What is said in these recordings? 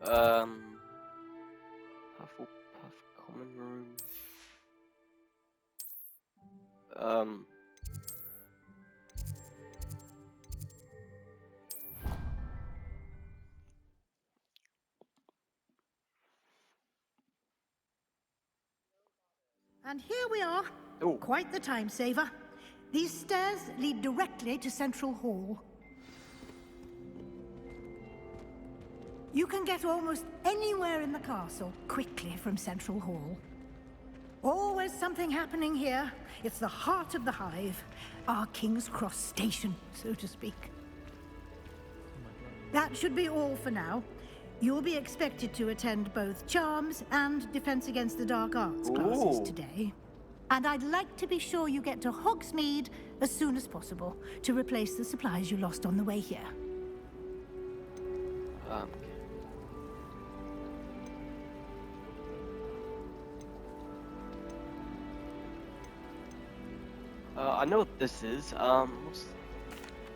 Hufflepuff common room. Um. And here we are. Oh. Quite the time saver. These stairs lead directly to Central Hall. You can get almost anywhere in the castle quickly from Central Hall. Always something happening here. It's the heart of the Hive. Our King's Cross station, so to speak. That should be all for now. You'll be expected to attend both Charms and Defense Against the Dark Arts classes today. And I'd like to be sure you get to Hogsmeade as soon as possible to replace the supplies you lost on the way here. I know what this is.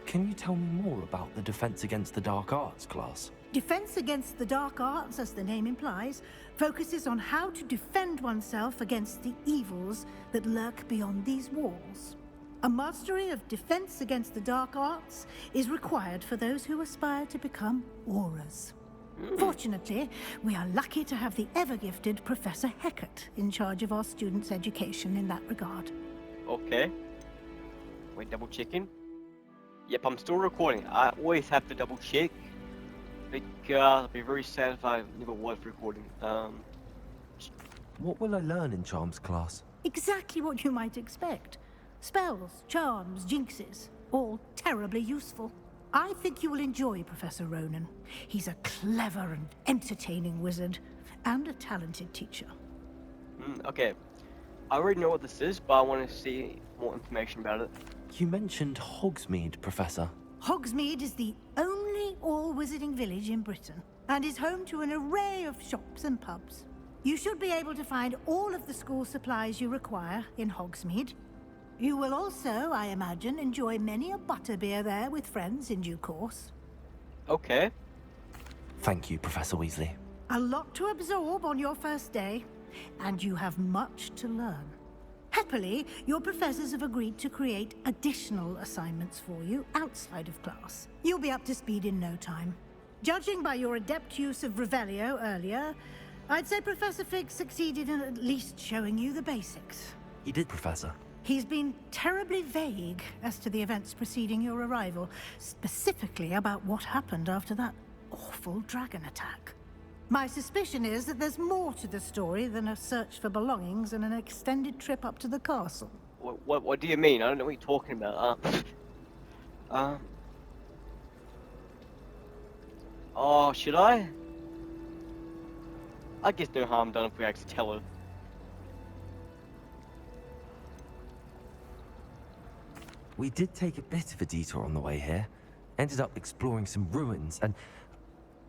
Can you tell me more about the Defense Against the Dark Arts class? Defense Against the Dark Arts, as the name implies, focuses on how to defend oneself against the evils that lurk beyond these walls. A mastery of Defense Against the Dark Arts is required for those who aspire to become auras. Fortunately, we are lucky to have the ever-gifted Professor Hecat in charge of our students' education in that regard. Okay. Wait, double checking. Yep, I'm still recording. I always have to double check. Because I'll be very sad if I never was recording. What will I learn in Charms class? Exactly what you might expect. Spells, charms, jinxes, all terribly useful. I think you will enjoy Professor Ronan. He's a clever and entertaining wizard, and a talented teacher. Okay. I already know what this is, but I want to see more information about it. You mentioned Hogsmeade, Professor. Hogsmeade is the only all-wizarding village in Britain, and is home to an array of shops and pubs. You should be able to find all of the school supplies you require in Hogsmeade. You will also, I imagine, enjoy many a butterbeer there with friends in due course. Okay. Thank you, Professor Weasley. A lot to absorb on your first day, and you have much to learn. Happily, your professors have agreed to create additional assignments for you outside of class. You'll be up to speed in no time. Judging by your adept use of Revelio earlier, I'd say Professor Fig succeeded in at least showing you the basics. He did, Professor. He's been terribly vague as to the events preceding your arrival, specifically about what happened after that awful dragon attack. My suspicion is that there's more to the story than a search for belongings and an extended trip up to the castle. What do you mean? I don't know what you're talking about. Oh, should I? I guess no harm done if we actually tell her. We did take a bit of a detour on the way here. Ended up exploring some ruins and...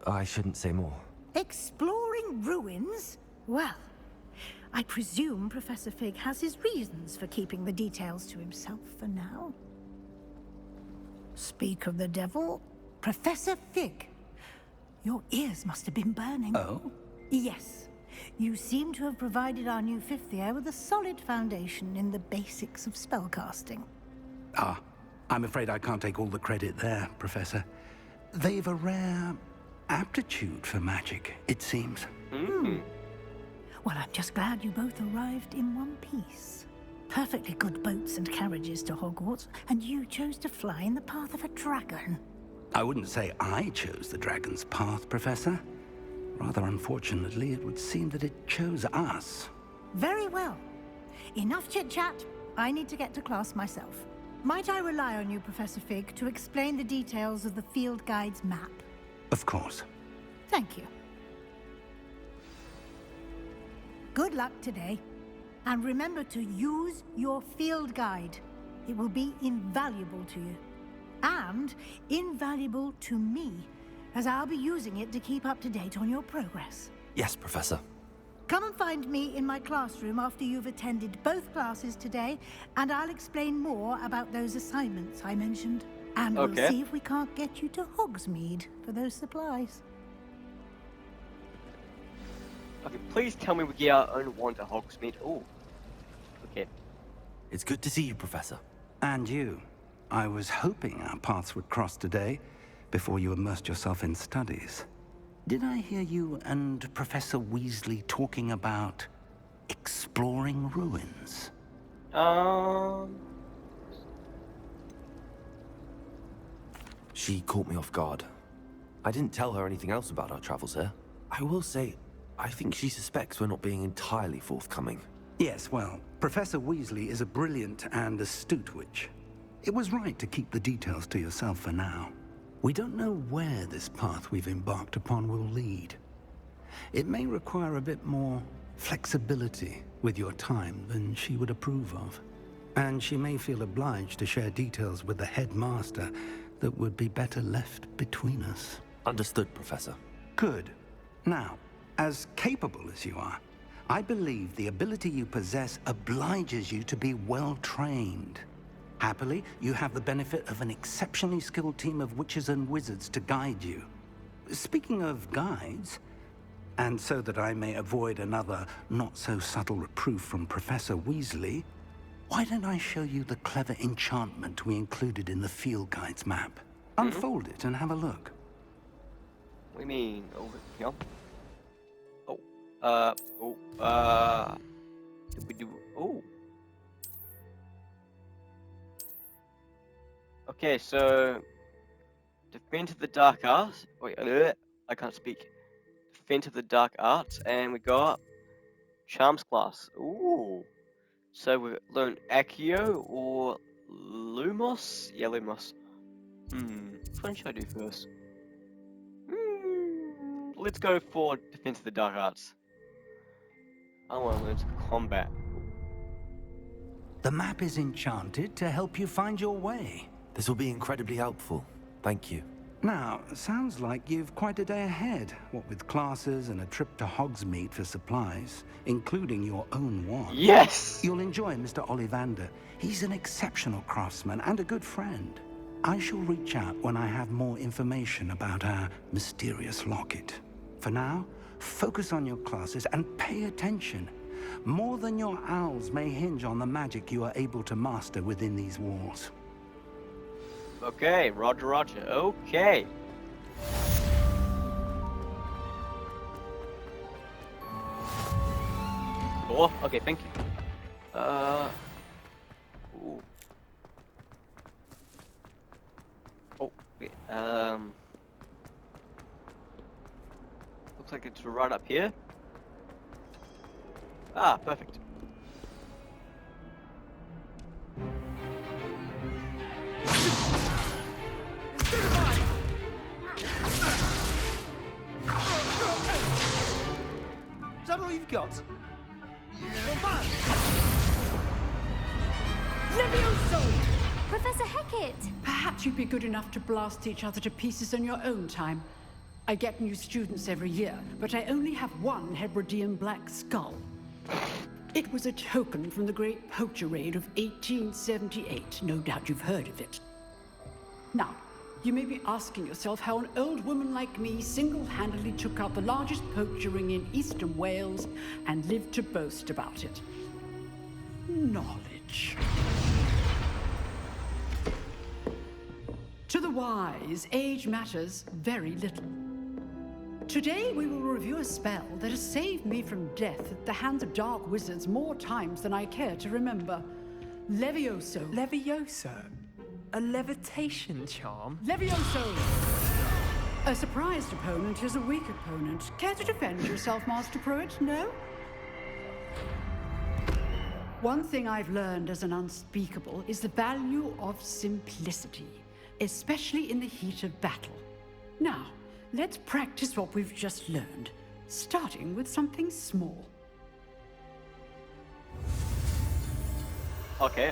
I shouldn't say more. Exploring ruins? Well, I presume Professor Fig has his reasons for keeping the details to himself for now. Speak of the devil, Professor Fig. Your ears must have been burning. Oh? Yes. You seem to have provided our new fifth year with a solid foundation in the basics of spellcasting. Ah, I'm afraid I can't take all the credit there, Professor. They've a rare aptitude for magic, it seems. Well, I'm just glad you both arrived in one piece. Perfectly good boats and carriages to Hogwarts, and you chose to fly in the path of a dragon. I wouldn't say I chose the dragon's path, Professor. Rather unfortunately, it would seem that it chose us. Very well. Enough chit-chat. I need to get to class myself. Might I rely on you, Professor Fig, to explain the details of the field guide's map? Of course. Thank you. Good luck today. And remember to use your field guide. It will be invaluable to you. And invaluable to me, as I'll be using it to keep up to date on your progress. Yes, Professor. Come and find me in my classroom after you've attended both classes today, and I'll explain more about those assignments I mentioned. And we'll see if we can't get you to Hogsmeade for those supplies. Okay, please tell me we get our own wand at Hogsmeade. Oh. Okay. It's good to see you, Professor. And you. I was hoping our paths would cross today, before you immersed yourself in studies. Did I hear you and Professor Weasley talking about exploring ruins? She caught me off guard. I didn't tell her anything else about our travels here. I will say, I think she suspects we're not being entirely forthcoming. Yes, well, Professor Weasley is a brilliant and astute witch. It was right to keep the details to yourself for now. We don't know where this path we've embarked upon will lead. It may require a bit more flexibility with your time than she would approve of. And she may feel obliged to share details with the headmaster that would be better left between us. Understood, Professor. Good. Now, as capable as you are, I believe the ability you possess obliges you to be well-trained. Happily, you have the benefit of an exceptionally skilled team of witches and wizards to guide you. Speaking of guides, and so that I may avoid another not-so-subtle reproof from Professor Weasley, why don't I show you the clever enchantment we included in the field guide's map? Unfold it and have a look. What do you mean? Over here? Did we do? Oh. Okay, so Defend of the Dark Arts. Wait, I can't speak. Defend of the Dark Arts, and we got Charms class. Ooh. So we learn Accio or Lumos? Yeah, Lumos. Which one should I do first? Let's go for Defense of the Dark Arts. I want to learn some combat. The map is enchanted to help you find your way. This will be incredibly helpful. Thank you. Now, sounds like you've quite a day ahead, what with classes and a trip to Hogsmeade for supplies, including your own wand. Yes! You'll enjoy Mr. Ollivander. He's an exceptional craftsman and a good friend. I shall reach out when I have more information about our mysterious locket. For now, focus on your classes and pay attention. More than your owls may hinge on the magic you are able to master within these walls. Okay, roger, roger. Okay. Oh, okay, thank you. Ooh. Oh, wait, looks like it's right up here. Ah, perfect. Is that all you've got? Levioso! Professor Hecat! Perhaps you'd be good enough to blast each other to pieces in your own time. I get new students every year, but I only have one Hebridean black skull. It was a token from the Great Poacher Raid of 1878. No doubt you've heard of it. Now, you may be asking yourself how an old woman like me single-handedly took out the largest poacher ring in eastern Wales and lived to boast about it. Knowledge. To the wise, age matters very little. Today we will review a spell that has saved me from death at the hands of dark wizards more times than I care to remember. Levioso. Levioso? A levitation charm? Levioso! A surprised opponent is a weak opponent. Care to defend yourself, Master Pruitt? No? One thing I've learned as an unspeakable is the value of simplicity, especially in the heat of battle. Now, let's practice what we've just learned, starting with something small. Okay,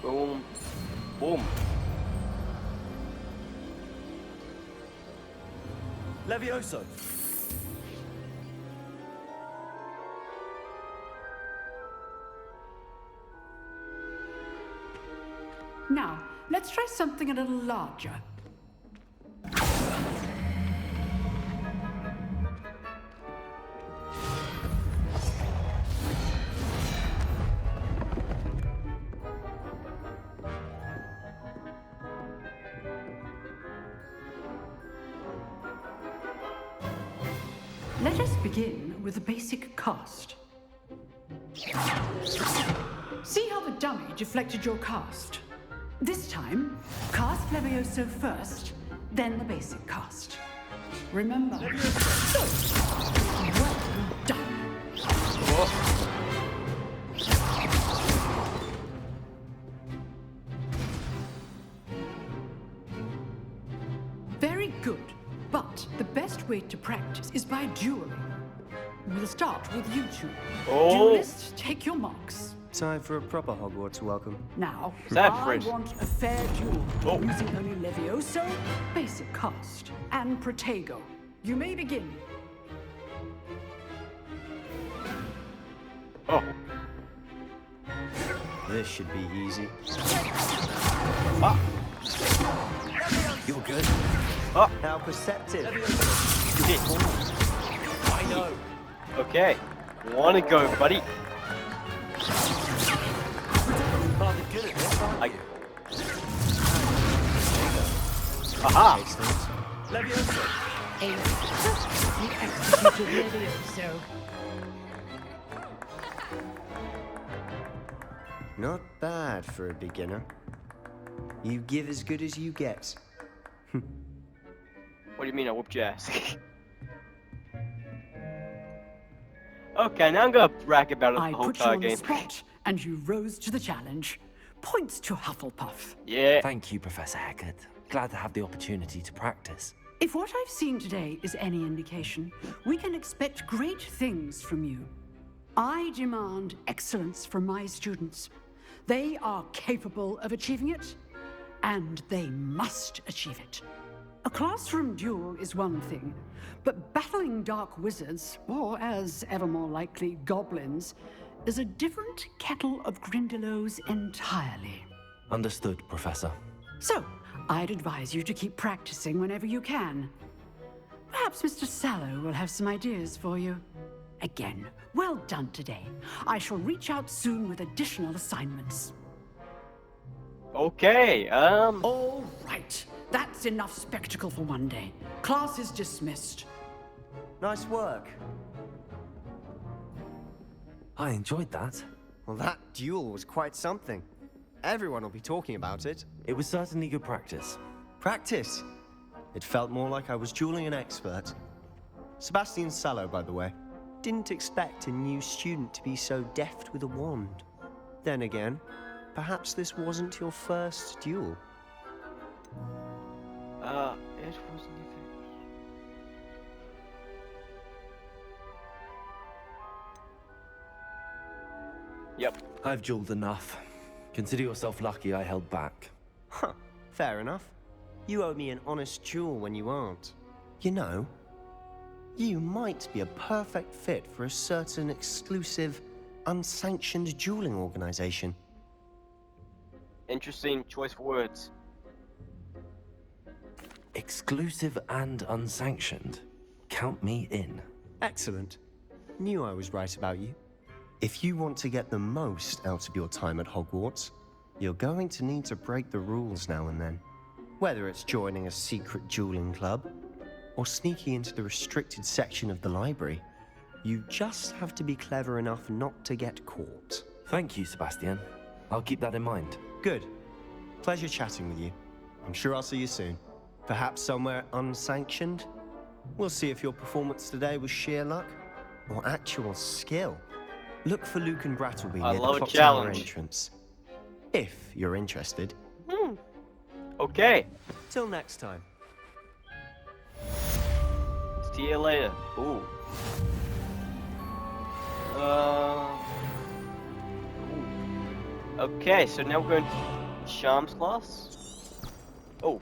boom. Boom. Levioso! Now, let's try something a little larger. Let us begin with the basic cast. See how the dummy deflected your cast? This time, cast Levioso first, then the basic cast. Remember. Well done. Very good. But the best way to practice is by dueling. We'll start with you two. Oh. Duelists, take your marks. Time for a proper Hogwarts welcome. Now, that I French? want a fair duel Oh. using only Levioso, basic cast, and Protego. You may begin. Oh. This should be easy. Ah. You're good. How perceptive. You did. I know. Okay. Wanna go, buddy? Rather good at this, aren't I... you? Aha! Makes sense. Levioso. You executed Levioso. Not bad for a beginner. You give as good as you get. What do you mean I whooped your ass? Okay, now I'm gonna brag about I the whole put you on the game. spot, and you rose to the challenge. Points to Hufflepuff. Yeah. Thank you, Professor Haggard. Glad to have the opportunity to practice. If what I've seen today is any indication, we can expect great things from you. I demand excellence from my students. They are capable of achieving it, and they must achieve it. A classroom duel is one thing, but battling dark wizards, or as ever more likely, goblins, is a different kettle of Grindylows entirely. Understood, Professor. So, I'd advise you to keep practicing whenever you can. Perhaps Mr. Sallow will have some ideas for you. Again, well done today. I shall reach out soon with additional assignments. Okay, All right. That's enough spectacle for one day. Class is dismissed. Nice work. I enjoyed that. Well, that duel was quite something. Everyone will be talking about it. It was certainly good practice. Practice. It felt more like I was dueling an expert. Sebastian Sallow, by the way. Didn't expect a new student to be so deft with a wand. Then again, perhaps this wasn't your first duel. it wasn't even... Yep. I've dueled enough. Consider yourself lucky I held back. Huh, fair enough. You owe me an honest duel when you aren't. You know, you might be a perfect fit for a certain exclusive, unsanctioned dueling organization. Interesting choice for words. Exclusive and unsanctioned. Count me in. Excellent. Knew I was right about you. If you want to get the most out of your time at Hogwarts, you're going to need to break the rules now and then. Whether it's joining a secret dueling club, or sneaking into the restricted section of the library, you just have to be clever enough not to get caught. Thank you, Sebastian. I'll keep that in mind. Good. Pleasure chatting with you. I'm sure I'll see you soon. Perhaps somewhere unsanctioned? We'll see if your performance today was sheer luck or actual skill. Look for Luke and Brattleby I near love the a clock tower challenge. entrance. If you're interested. Okay. Till next time. See you later. Ooh. Ooh. Okay, so now we're going to Charms class. Oh.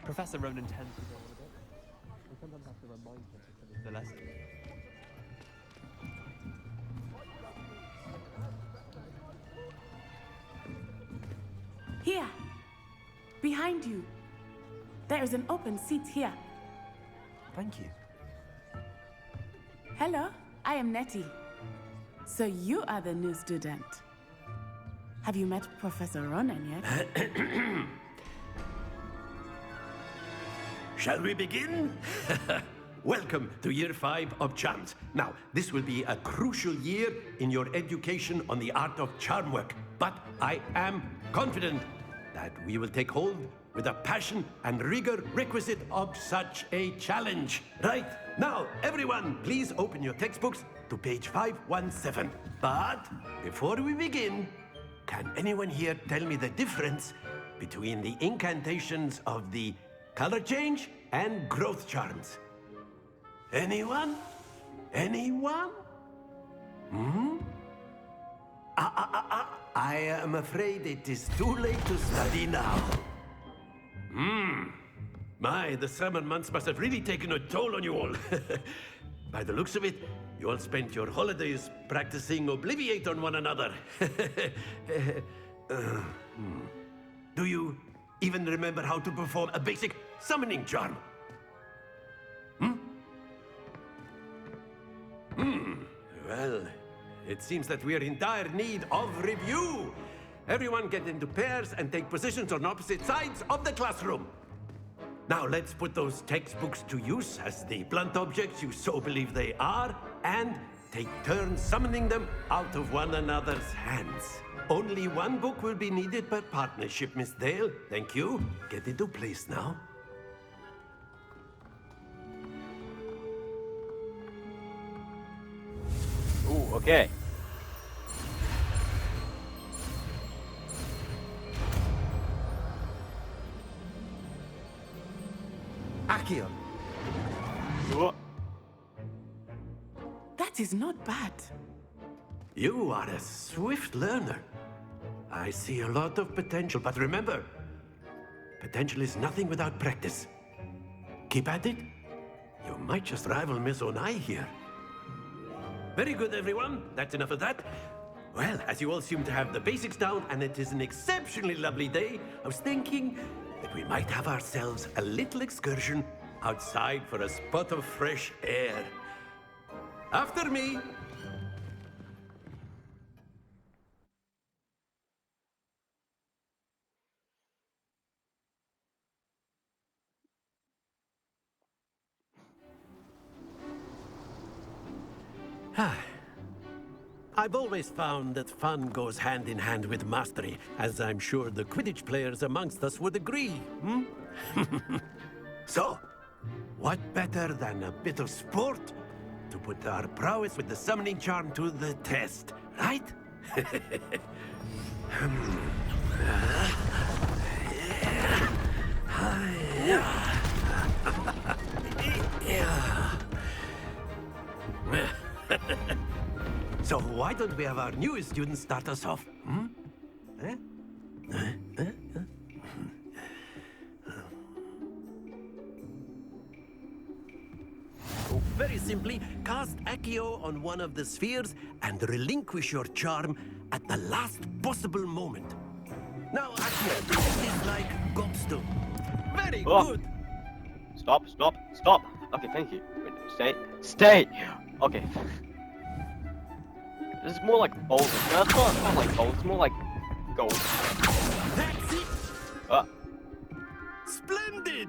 Professor Ronan tends to go on a bit. We sometimes have to remind him to finish the lesson. Here, behind you. There is an open seat here. Thank you. Hello, I am Nettie. So you are the new student. Have you met Professor Ronan yet? Shall we begin? Welcome to Year 5 of Charms. Now, this will be a crucial year in your education on the art of charm work. But I am confident that we will take hold with the passion and rigor requisite of such a challenge. Right, now, everyone, please open your textbooks to page 517. But before we begin, can anyone here tell me the difference between the incantations of the color change and growth charms? Anyone? Anyone? I am afraid it is too late to study now. My, the summer months must have really taken a toll on you all. By the looks of it, you all spent your holidays practicing Obliviate on one another. Do you even remember how to perform a basic summoning charm? Well, it seems that we are in dire need of review. Everyone get into pairs and take positions on opposite sides of the classroom. Now let's put those textbooks to use as the blunt objects you so believe they are, and take turns summoning them out of one another's hands. Only one book will be needed per partnership, Miss Dale. Thank you. Get into place now. Ooh, okay. Accio. What? That is not bad. You are a swift learner. I see a lot of potential, but remember, potential is nothing without practice. Keep at it. You might just rival Miss Onai here. Very good, everyone. That's enough of that. Well, as you all seem to have the basics down, and it is an exceptionally lovely day, I was thinking that we might have ourselves a little excursion outside for a spot of fresh air. After me. I've always found that fun goes hand in hand with mastery, as I'm sure the Quidditch players amongst us would agree, So, what better than a bit of sport to put our prowess with the summoning charm to the test, right? So why don't we have our newest student start us off? Very simply, cast Accio on one of the spheres and relinquish your charm at the last possible moment. Now, Accio, this is like Gobstone. Very good. Stop, stop, stop. Okay, thank you. Wait, stay. Stay! Okay. This is more like boulders. No, it's not like boulders, it's more like gold. That's it! Splendid!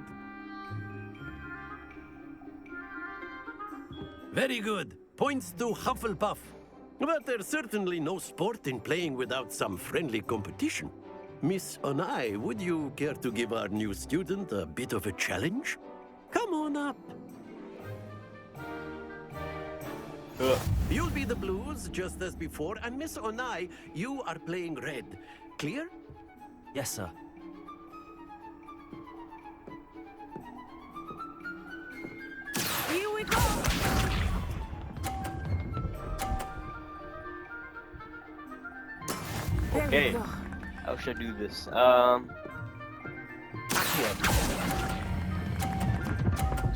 Very good. Points to Hufflepuff. But there's certainly no sport in playing without some friendly competition. Miss Onai, would you care to give our new student a bit of a challenge? Come on up. You'll be the blues, just as before, and Miss Onai, you are playing red. Clear? Yes, sir. Here we go. There Okay. we go. How should I do this?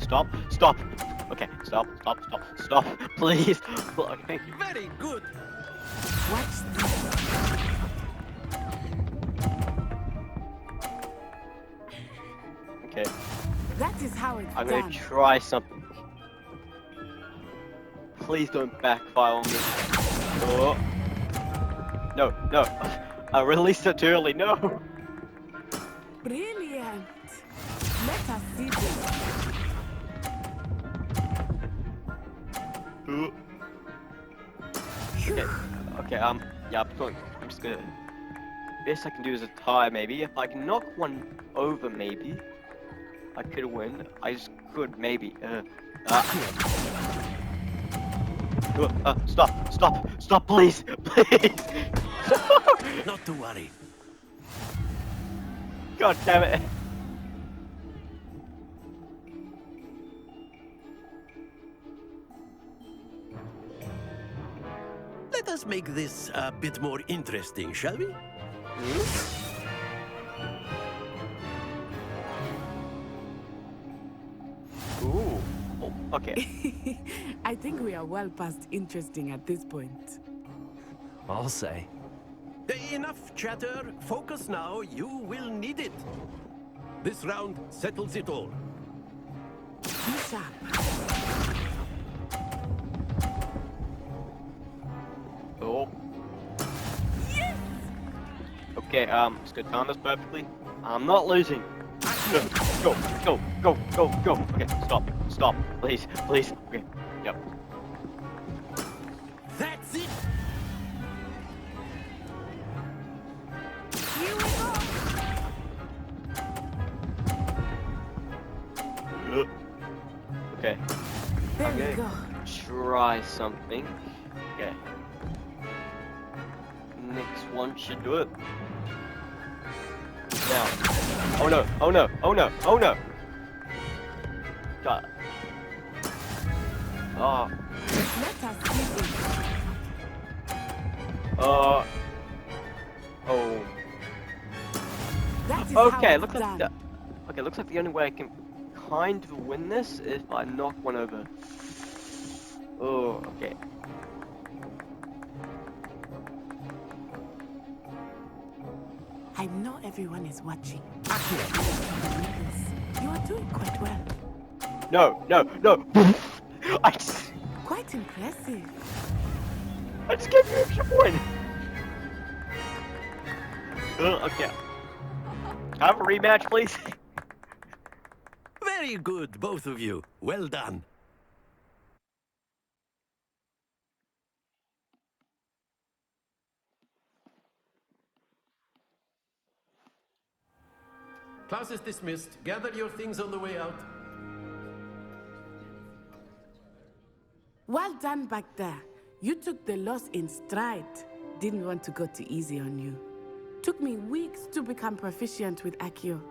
Stop, stop. Okay, stop, stop, stop, stop, please. Okay, thank you. Very good. Watch this. Okay. That is how it's I'm done. gonna try something. Please don't backfire on me. Oh. No, no. I released it too early. No. Brilliant. Let us see this. Okay. Okay. Yeah. I'm just gonna. Best I can do is a tie, maybe. If I can knock one over, maybe I could win. I just could, maybe. Stop, please, please. Not to worry. God damn it. Let us make this a bit more interesting, shall we? Ooh. Oh, okay. I think we are well past interesting at this point. I'll say. Enough chatter. Focus now. You will need it. This round settles it all. Be sharp. Oh. Yes! Okay, just gonna time this perfectly. I'm not losing. Go. Okay, stop. Please. Okay, yep. That's it. Here we go. Okay. There Okay. we go. Try something. Okay. Next one should do it. Now. Oh no. God. Oh. Let us see this. Oh. That is Okay, how looks it's like done. looks like the only way I can kind of win this is if I knock one over. Oh, okay. I know everyone is watching. You are doing quite well. No. I just Quite impressive. gave you an extra point. Okay. Have a rematch, please. Very good, both of you. Well done. Class is dismissed. Gather your things on the way out. Well done back there. You took the loss in stride. Didn't want to go too easy on you. Took me weeks to become proficient with Accio.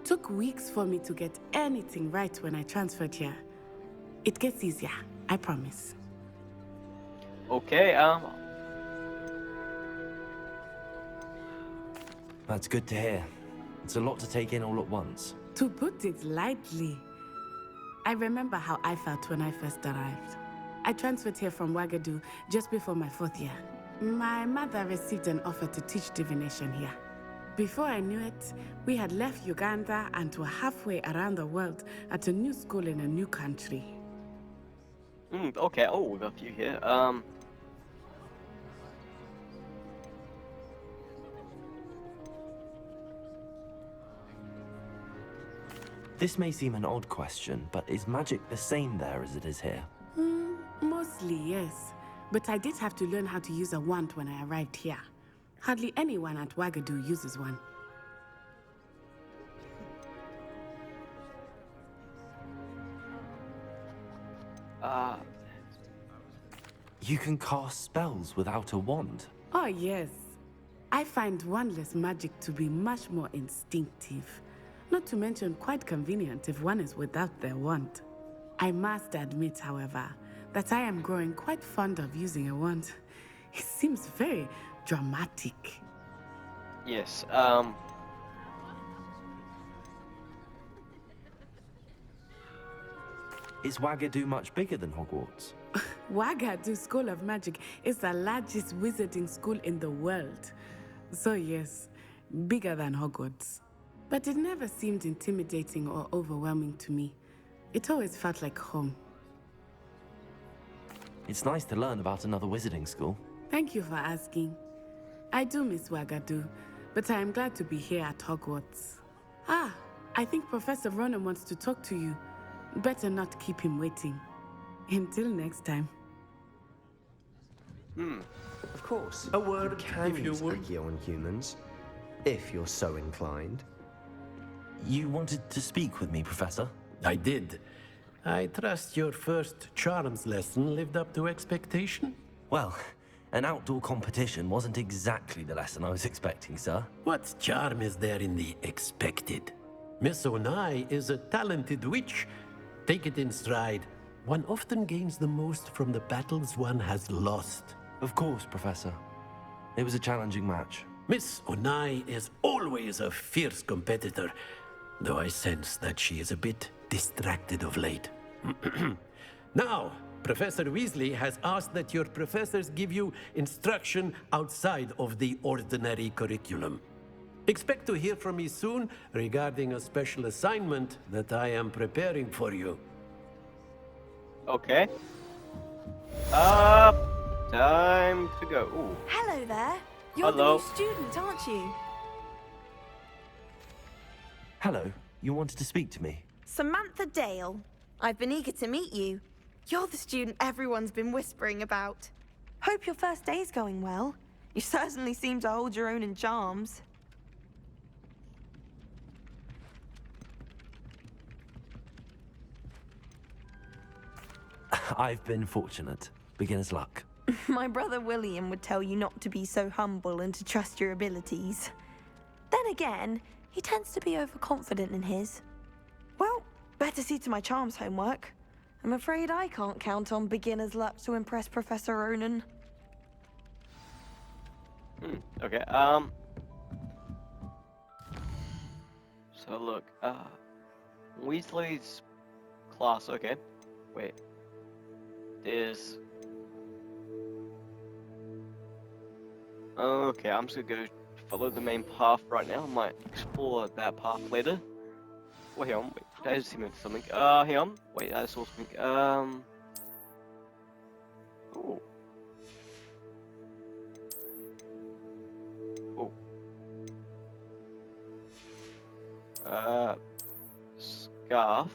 Took weeks for me to get anything right when I transferred here. It gets easier, I promise. Okay, That's good to hear. It's a lot to take in all at once. To put it lightly, I remember how I felt when I first arrived. I transferred here from Wagadu just before my 4th year. My mother received an offer to teach divination here. Before I knew it, we had left Uganda and were halfway around the world at a new school in a new country. okay. Oh, we've got a few here. This may seem an odd question, but is magic the same there as it is here? Mostly, yes. But I did have to learn how to use a wand when I arrived here. Hardly anyone at Wagadu uses one. You can cast spells without a wand. Oh, yes. I find wandless magic to be much more instinctive. Not to mention quite convenient if one is without their wand. I must admit, however, that I am growing quite fond of using a wand. It seems very dramatic. Yes. Is Wagadu much bigger than Hogwarts? Wagadu School of Magic is the largest wizarding school in the world. So yes, bigger than Hogwarts. But it never seemed intimidating or overwhelming to me. It always felt like home. It's nice to learn about another wizarding school. Thank you for asking. I do miss Wagadu, but I am glad to be here at Hogwarts. Ah, I think Professor Ronan wants to talk to you. Better not keep him waiting. Until next time. Of course. A word, Can if you use would. Accio on humans, if you're so inclined. You wanted to speak with me, Professor? I did. I trust your first charms lesson lived up to expectation? Well, an outdoor competition wasn't exactly the lesson I was expecting, sir. What charm is there in the expected? Miss Onai is a talented witch. Take it in stride. One often gains the most from the battles one has lost. Of course, Professor. It was a challenging match. Miss Onai is always a fierce competitor, though I sense that she is a bit distracted of late. Now, Professor Weasley has asked that your professors give you instruction outside of the ordinary curriculum. Expect to hear from me soon regarding a special assignment that I am preparing for you. Okay. Time to go. Ooh. Hello there. You're Hello. the new student, aren't you? Hello, you wanted to speak to me? Samantha Dale. I've been eager to meet you. You're the student everyone's been whispering about. Hope your first day's going well. You certainly seem to hold your own in charms. I've been fortunate. Beginner's luck. My brother William would tell you not to be so humble and to trust your abilities. Then again, he tends to be overconfident in his. Well, better see to my charms homework. I'm afraid I can't count on beginner's luck to impress Professor Ronan. Okay, so look, Weasley's class, okay. Wait. There's... Okay, I'm just gonna go follow the main path right now. I might explore that path later. Well, hang on, wait, did I just see something? Hang on, wait, I saw something, Ooh. Ooh. Scarf.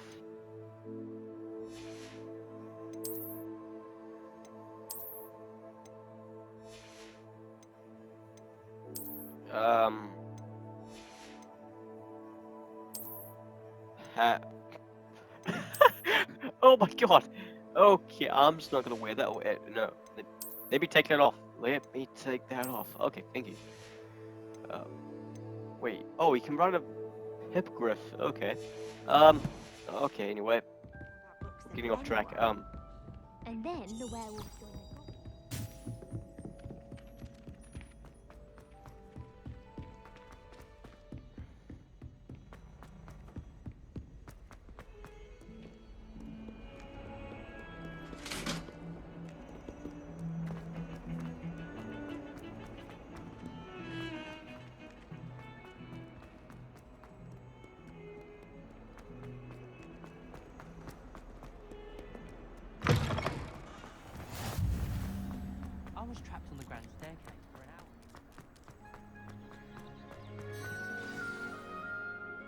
Hat. Oh my god. Okay, I'm just not gonna wear that. No, let me take that off. Let me take that off. Okay, thank you. Wait. Oh, you can ride a hippogriff. Okay. Okay. Anyway, getting off track. And then the werewolf joined their I was trapped on the grand staircase.